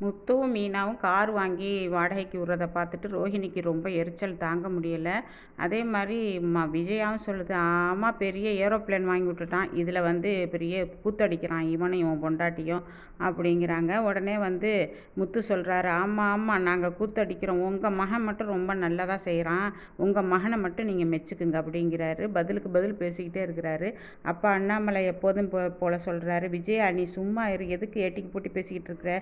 முத்துவும் மீனாவும் கார் வாங்கி வாடகைக்கு விட்றத பார்த்துட்டு ரோஹிணிக்கு ரொம்ப எரிச்சல் தாங்க முடியலை. அதே மாதிரி விஜயாவும் சொல்லுது, ஆமாம் பெரிய ஏரோப்ளேன் வாங்கி விட்டுட்டான், இதில் வந்து பெரிய கூத்தடிக்கிறான் இவனையும் இவன் பொண்டாட்டியும் அப்படிங்கிறாங்க. உடனே வந்து முத்து சொல்கிறாரு, ஆமாம் ஆமாம் நாங்கள் கூத்தடிக்கிறோம், உங்கள் மகன் மட்டும் ரொம்ப நல்லதாக செய்கிறான், உங்கள் மகனை மட்டும் நீங்கள் மெச்சுக்குங்க அப்படிங்கிறாரு. பதிலுக்கு பதில் பேசிக்கிட்டே இருக்கிறாரு. அப்போ அண்ணாமலை எப்போதும் போல சொல்கிறாரு, விஜயா நீ சும்மா இரு, எதுக்கு ஏட்டிக்கு போட்டி பேசிக்கிட்டு இருக்கிற,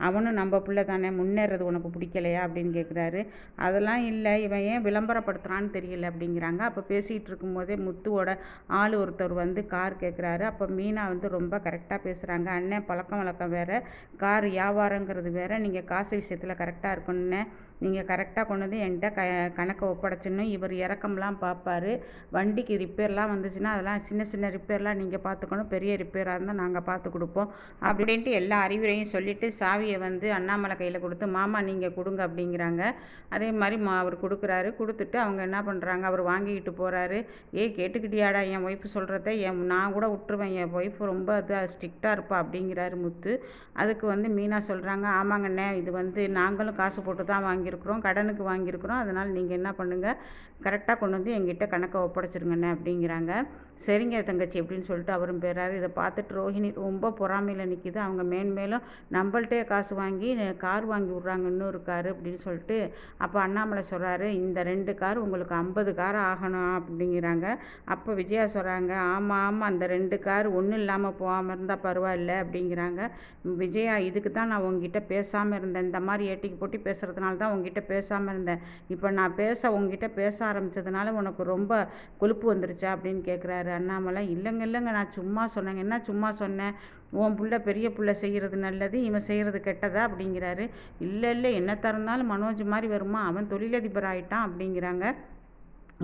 அவனும் நம்ம பிள்ளை தானே, முன்னேறது உனக்கு பிடிக்கலையா அப்படின்னு கேட்குறாரு. அதெல்லாம் இல்லை, இவன் ஏன் விளம்பரப்படுத்துகிறான்னு தெரியல அப்படிங்கிறாங்க. அப்போ பேசிகிட்டு இருக்கும்போதே முத்துவோட ஆள் ஒருத்தர் வந்து கார் கேட்குறாரு. அப்போ மீனா வந்து ரொம்ப கரெக்டாக பேசுகிறாங்க. அண்ணன் பழக்கம் வழக்கம் வேறு, கார் வியாபாரங்கிறது வேறு, நீங்கள் காசு விஷயத்தில் கரெக்டாக இருக்கணுன்னு நீங்கள் கரெக்டாக கொண்டு வந்து என்கிட்ட கணக்கை ஒப்படைச்சிடணும். இவர் இறக்கம்லாம் பார்ப்பார், வண்டிக்கு ரிப்பேர்லாம் வந்துச்சுன்னா அதெல்லாம் சின்ன சின்ன ரிப்பேர்லாம் நீங்கள் பார்த்துக்கணும், பெரிய ரிப்பேராக இருந்தால் நாங்கள் பார்த்து கொடுப்போம் அப்படின்ட்டு எல்லா அறிவுரையும் சொல்லிவிட்டு சாவியை வந்து அண்ணாமலை கையில் கொடுத்து, மாமா நீங்கள் கொடுங்க அப்படிங்கிறாங்க. அதே மாதிரி அவர் கொடுக்குறாரு. கொடுத்துட்டு அவங்க என்ன பண்ணுறாங்க, அவர் வாங்கிக்கிட்டு போகிறாரு. கேட்டுக்கிட்டியாடா என் ஒய்ஃபு சொல்கிறத, நான் கூட விட்டுருவேன், என் ஒய்ஃபு ரொம்ப இதாக ஸ்ட்ரிக்டாக இருப்பா அப்படிங்கிறாரு முத்து. அதுக்கு வந்து மீனா சொல்கிறாங்க, ஆமாங்கண்ணே இது வந்து நாங்களும் காசு போட்டு தான் வாங்கியிருக்கிறோம், கடனுக்கு வாங்கியிருக்கிறோம், அதனால் நீங்கள் என்ன பண்ணுங்கள், கரெக்டாக கொண்டு வந்து எங்கிட்ட கணக்கை ஒப்படைச்சிருங்கண்ணே அப்படிங்கிறாங்க. சரிங்க தங்கச்சி அப்படின்னு சொல்லிட்டு அவரும் போயிறாரு. இதை பார்த்துட்டு ரோஹிணி ரொம்ப பொறாமையில் நிற்கிது. அவங்க மேன்மேலும் நம்மள்ட்டே காசு வாங்கி கார் வாங்கி விட்றாங்க இன்னொரு காரு அப்படின்னு சொல்லிட்டு. அப்போ அண்ணாமலை சொல்கிறாரு, இந்த 2 கார் உங்களுக்கு 50 கார் ஆகணும் அப்படிங்கிறாங்க. அப்போ விஜயா சொல்கிறாங்க, ஆமாம் ஆமாம் அந்த 2 கார் ஒன்றும் இல்லாமல் போகாமல் இருந்தால் பரவாயில்ல அப்படிங்கிறாங்க. விஜயா இதுக்கு தான் நான் உங்ககிட்ட பேசாமல் இருந்தேன், இந்த மாதிரி ஏட்டிக்கு போட்டி பேசுகிறதுனால தான் உங்ககிட்ட பேசாமல் இருந்தேன், இப்போ நான் உங்ககிட்ட பேச ஆரம்பித்ததுனால உனக்கு ரொம்ப கொழுப்பு வந்துருச்சா அப்படின்னு கேட்குறாரு அண்ணாமலை. இல்லைங்க நான் சும்மா சொன்னேங்க. என்ன சும்மா சொன்னேன், உன் புள்ள பெரிய புள்ள செய்கிறது நல்லது, இவன் செய்கிறது கெட்டதா அப்படிங்கிறாரு. இல்லை என்னத்தான் இருந்தாலும் மனோஜ் மாதிரி வருமா, அவன் தொழிலதிபர் ஆகிட்டான் அப்படிங்கிறாங்க.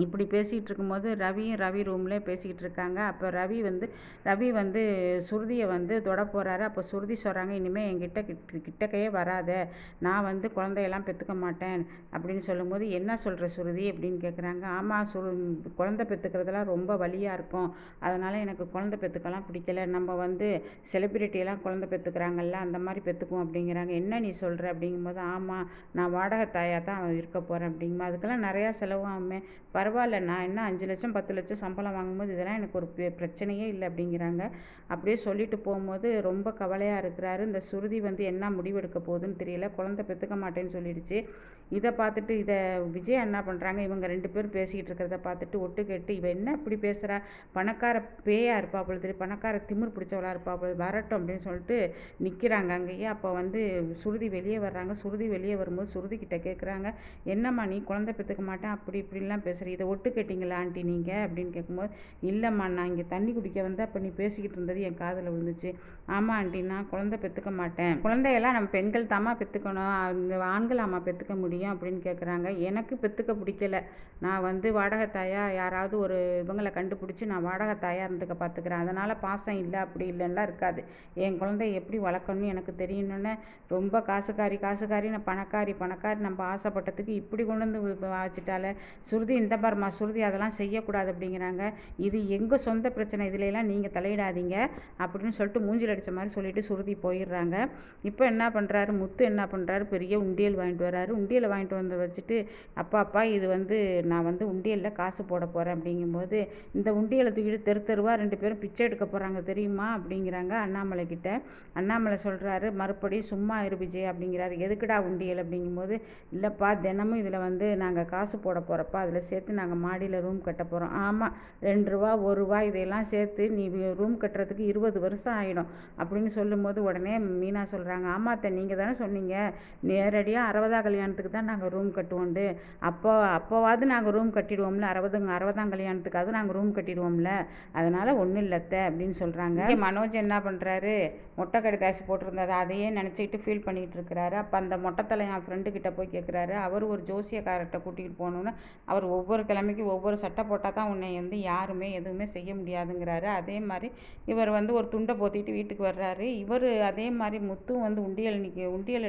இப்படி பேசிகிட்டு இருக்கும்போது ரவி ரூம்லேயே பேசிக்கிட்டு இருக்காங்க. அப்போ ரவி வந்து சுருதியை வந்து தொட போகிறாரு. அப்போ சுருதி சொல்கிறாங்க, இனிமேல் என்கிட்ட கிட்டக்கையே வராத, நான் வந்து குழந்தையெல்லாம் பெற்றுக்க மாட்டேன் அப்படின்னு சொல்லும்போது, என்ன சொல்கிற சுருதி அப்படின்னு கேட்குறாங்க. ஆமாம் குழந்தை பெற்றுக்கிறதுலாம் ரொம்ப வலியாக இருக்கும், அதனால் எனக்கு குழந்தை பெற்றுக்கலாம் பிடிக்கல, நம்ம வந்து செலிப்ரிட்டியெல்லாம் குழந்தை பெற்றுக்கிறாங்கல்ல அந்த மாதிரி பெற்றுக்குவோம் அப்படிங்கிறாங்க. என்ன நீ சொல்கிற அப்படிங்கும்போது, ஆமாம் நான் வாடகை தாயாக தான் இருக்க போகிறேன் அப்படிங்கும்போது, அதுக்கெல்லாம் நிறையா செலவாகுமே, பரவாயில்ல நான் என்ன 5 லட்சம் 10 லட்சம் சம்பளம் வாங்கும்போது இதெல்லாம் எனக்கு ஒரு பிரச்சனையே இல்லை அப்படிங்கிறாங்க. அப்படியே சொல்லிட்டு போகும்போது ரொம்ப கவலையாக இருக்கிறாரு. இந்த சுருதி வந்து என்ன முடிவெடுக்க போகுதுன்னு தெரியல, குழந்தை பெற்றுக்க மாட்டேன்னு சொல்லிடுச்சு. இதை பார்த்துட்டு விஜயா என்ன பண்ணுறாங்க, இவங்க 2 பேரும் பேசிக்கிட்டு இருக்கிறத பார்த்துட்டு ஒட்டு கேட்டு, இவன் என்ன இப்படி பேசுகிறா, பணக்கார பேயா இருப்பா பொழுது, பணக்கார திமிர் பிடிச்சவளாக இருப்பா பொழுது, வரட்டும் அப்படின்னு சொல்லிட்டு நிற்கிறாங்க அங்கேயே. அப்போ வந்து சுருதி வெளியே வர்றாங்க. சுருதி வெளியே வரும்போது சுருதி கிட்ட கேட்குறாங்க, என்னம்மா நீ குழந்தை பெற்றுக்க மாட்டேன் அப்படி இப்படிலாம் பேசுகிறீ, இதை ஒட்டு கேட்டிங்களா ஆண்டி நீங்கள் அப்படின்னு கேட்கும்போது, இல்லைம்மா நான் இங்கே தண்ணி குடிக்க வந்து அப்போ நீ பேசிக்கிட்டு இருந்தது என் காதில் விழுந்துச்சு. ஆமாம் ஆண்டி நான் குழந்தை பெற்றுக்க மாட்டேன், குழந்தையெல்லாம் நம்ம பெண்கள் தாம்மா பெற்றுக்கணும், ஆண்கள் ஆமாம் பெற்றுக்க முடியும் அப்படின்னு கேட்குறாங்க. எனக்கு பெற்றுக்க பிடிக்கல, நான் வந்து வாடகை தாயா யாராவது ஒரு இவங்களை கண்டுபிடிச்சி நான் வாடகை தாயாக இருந்துக்க பார்த்துக்கிறேன், அதனால் பாசம் இல்லை அப்படி இல்லைன்னா இருக்காது, என் குழந்தைய எப்படி வளர்க்கணும்னு எனக்கு தெரியணுன்னு ரொம்ப காசுக்காரி நான் பணக்காரி நம்ம ஆசைப்பட்டதுக்கு இப்படி கொண்டு வந்து வச்சுட்டால சுருதி, இந்த பாருமா சுருதி அதெல்லாம் செய்யக்கூடாது அப்படிங்கிறாங்க. இது எங்கள் சொந்த பிரச்சனை, இதுலலாம் நீங்கள் தலையிடாதீங்க அப்படின்னு சொல்லிட்டு மூஞ்சில் அடித்த மாதிரி சொல்லிட்டு சுருதி போயிடுறாங்க. இப்போ என்ன பண்ணுறாரு முத்து, என்ன பண்ணுறாரு, பெரிய உண்டியல் வாங்கிட்டு வர்றாரு. உண்டியலை வாங்கிட்டு வந்து வச்சுட்டு, அப்பா இது வந்து நான் வந்து உண்டியலில் காசு போட போகிறேன் அப்படிங்கும்போது, இந்த உண்டியலை தூக்கிட்டு தெருவா 2 பேரும் பிச்சை எடுக்க போகிறாங்க தெரியுமா அப்படிங்கிறாங்க அண்ணாமலை கிட்ட. அண்ணாமலை சொல்கிறாரு, மறுபடியும் சும்மா இரு விஜய் அப்படிங்கிறாரு. எதுக்குடா உண்டியல் அப்படிங்கும்போது, இல்லைப்பா தினமும் இதில் வந்து நாங்கள் காசு போட போகிறப்ப அதில் சேர்த்து நாங்கள் மாடியில் ரூம் கட்ட போகிறோம். ஆமாம் 2 ரூபா 1 ரூபா இதையெல்லாம் சேர்த்து நீ ரூம் கட்டுறதுக்கு 20 வருஷம் ஆகிடும் அப்படின்னு சொல்லும்போது, உடனே மீனா சொல்கிறாங்க, ஆமாத்த நீங்கள் தானே சொன்னீங்க நேரடியாக 60ஆம் கல்யாணத்துக்கு தான் நாங்கள் ரூம் கட்டுவோண்டு, அப்போவாது நாங்கள் ரூம் கட்டிடுவோம்ல, 60ஆம் கல்யாணத்துக்காவது நாங்கள் ரூம் கட்டிடுவோம்ல, அதனால் ஒன்றும் இல்லைத்த அப்படின்னு சொல்கிறாங்க. மனோஜ் என்ன பண்ணுறாரு, மொட்டை கடிதாசி போட்டிருந்தது அதையே நினச்சிக்கிட்டு ஃபீல் பண்ணிகிட்டு இருக்கிறாரு. அப்போ அந்த மொட்டைத்தலை என் ஃப்ரெண்டுக்கிட்ட போய் கேட்குறாரு. அவர் ஒரு ஜோசியக்காரர்கிட்ட கூட்டிகிட்டு போகணுன்னு அவர் ஒவ்வொரு ஒவ்வொரு கிழமைக்கு ஒவ்வொரு சட்டை போட்டால் தான் உன்னை வந்து யாருமே எதுவுமே செய்ய முடியாதுங்கிறாரு. அதே மாதிரி இவர் வந்து ஒரு துண்டை போத்திட்டு வீட்டுக்கு வர்றாரு. இவர் அதே மாதிரி முத்து வந்து உண்டியல்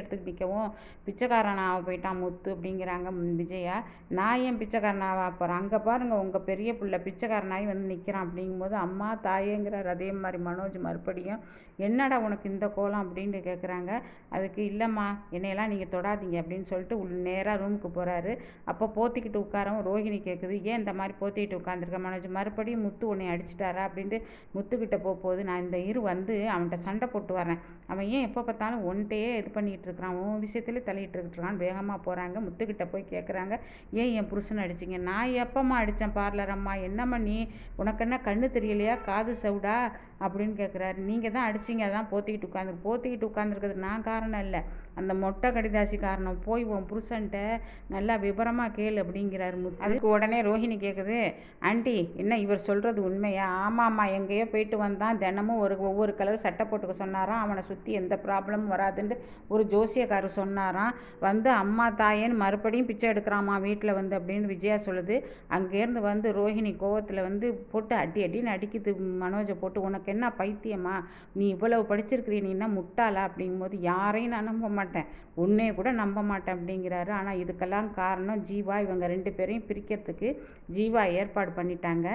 எடுத்துக்கிட்டு நிற்கவும் பிச்சைக்காரனாக போயிட்டான் முத்து அப்படிங்கிறாங்க விஜயா. நான் ஏன் பிச்சைக்காரனாவா போகிறேன், அங்கே பாருங்க உங்கள் பெரிய பிள்ளை பிச்சைக்காரனாகி வந்து நிற்கிறான் அப்படிங்கும்போது அம்மா தாயேங்கிறார். அதே மாதிரி மனோஜ் மறுபடியும் என்னடா உனக்கு இந்த கோலம் அப்படின்னு கேட்குறாங்க. அதுக்கு இல்லைம்மா என்னையெல்லாம் நீங்கள் தொடாதீங்க அப்படின்னு சொல்லிட்டு நேராக ரூமுக்கு போகிறாரு. அப்போ போத்திக்கிட்டு உட்காரவும் ரோஹிணி கேட்குது, ஏன் இந்த மாதிரி போத்திக்கிட்டு உட்காந்துருக்க மனோஜ், மறுபடியும் முத்து உன்னை அடிச்சிட்டாரா அப்படின்ட்டு முத்துக்கிட்ட போகுது. நான் இந்த வந்து அவன்கிட்ட சண்டை போட்டு வரேன், அவன் ஏன் எப்போ பார்த்தாலும் ஒன்ட்டையே இது பண்ணிகிட்டு இருக்கிறான், உன் விஷயத்துலேயே தள்ளிகிட்டு இருக்கான்னு வேகமாக போகிறாங்க. முத்துக்கிட்ட போய் கேட்குறாங்க, ஏன் என் புருஷனை அடிச்சிங்க. நான் எப்போம்மா அடித்தேன் பார்லர் அம்மா, என்னம்மா நீ உனக்கு என்ன கண்ணு தெரியலையா காது சவுடா அப்படின்னு கேட்குறாரு. நீங்கள் தான் அடிச்சிங்க, அதான் போத்திக்கிட்டு உட்காந்துருக்குறது நான் காரணம் இல்லை, அந்த மொட்டை கடிதாசி காரணம். போய் உன் புருஷன்ட்ட நல்லா விபரமாக கேளு அப்படிங்கிறாரு முத்து. அதுக்கு உடனே ரோஹிணி கேட்குது, ஆண்டி என்ன இவர் சொல்கிறது உண்மையா. ஆமாம்மா எங்கேயோ போயிட்டு வந்தான், தினமும் ஒவ்வொரு கலர் சட்டை போட்டுக்க சொன்னாராம், அவனை சுற்றி எந்த ப்ராப்ளமும் வராதுன்ட்டு ஒரு ஜோசியக்காரர் சொன்னாராம், வந்து அம்மா தாயேன்னு மறுபடியும் பிச்சை எடுக்கிறாமா வீட்டில் வந்து அப்படின்னு விஜயா சொல்லுது. அங்கேருந்து வந்து ரோஹிணி கோவத்தில் வந்து போட்டு அடின்னு அடிக்குது மனோஜை போட்டு. உனக்கு என்ன பைத்தியமா, நீ இவ்வளவு படிச்சிருக்கிறீ, நீ என்ன முட்டாளா அப்படிங்கும்போது யாரையும் நான் நம்ப மாட்டேன், உன்னைய கூட நம்ப மாட்டேன் அப்படிங்கிறாரு. ஆனால் இதுக்கெல்லாம் காரணம் ஜீவா, இவங்க 2 பேரையும் பிரிக்கிறதுக்கு ஜீவா ஏற்பாடு பண்ணிட்டாங்க.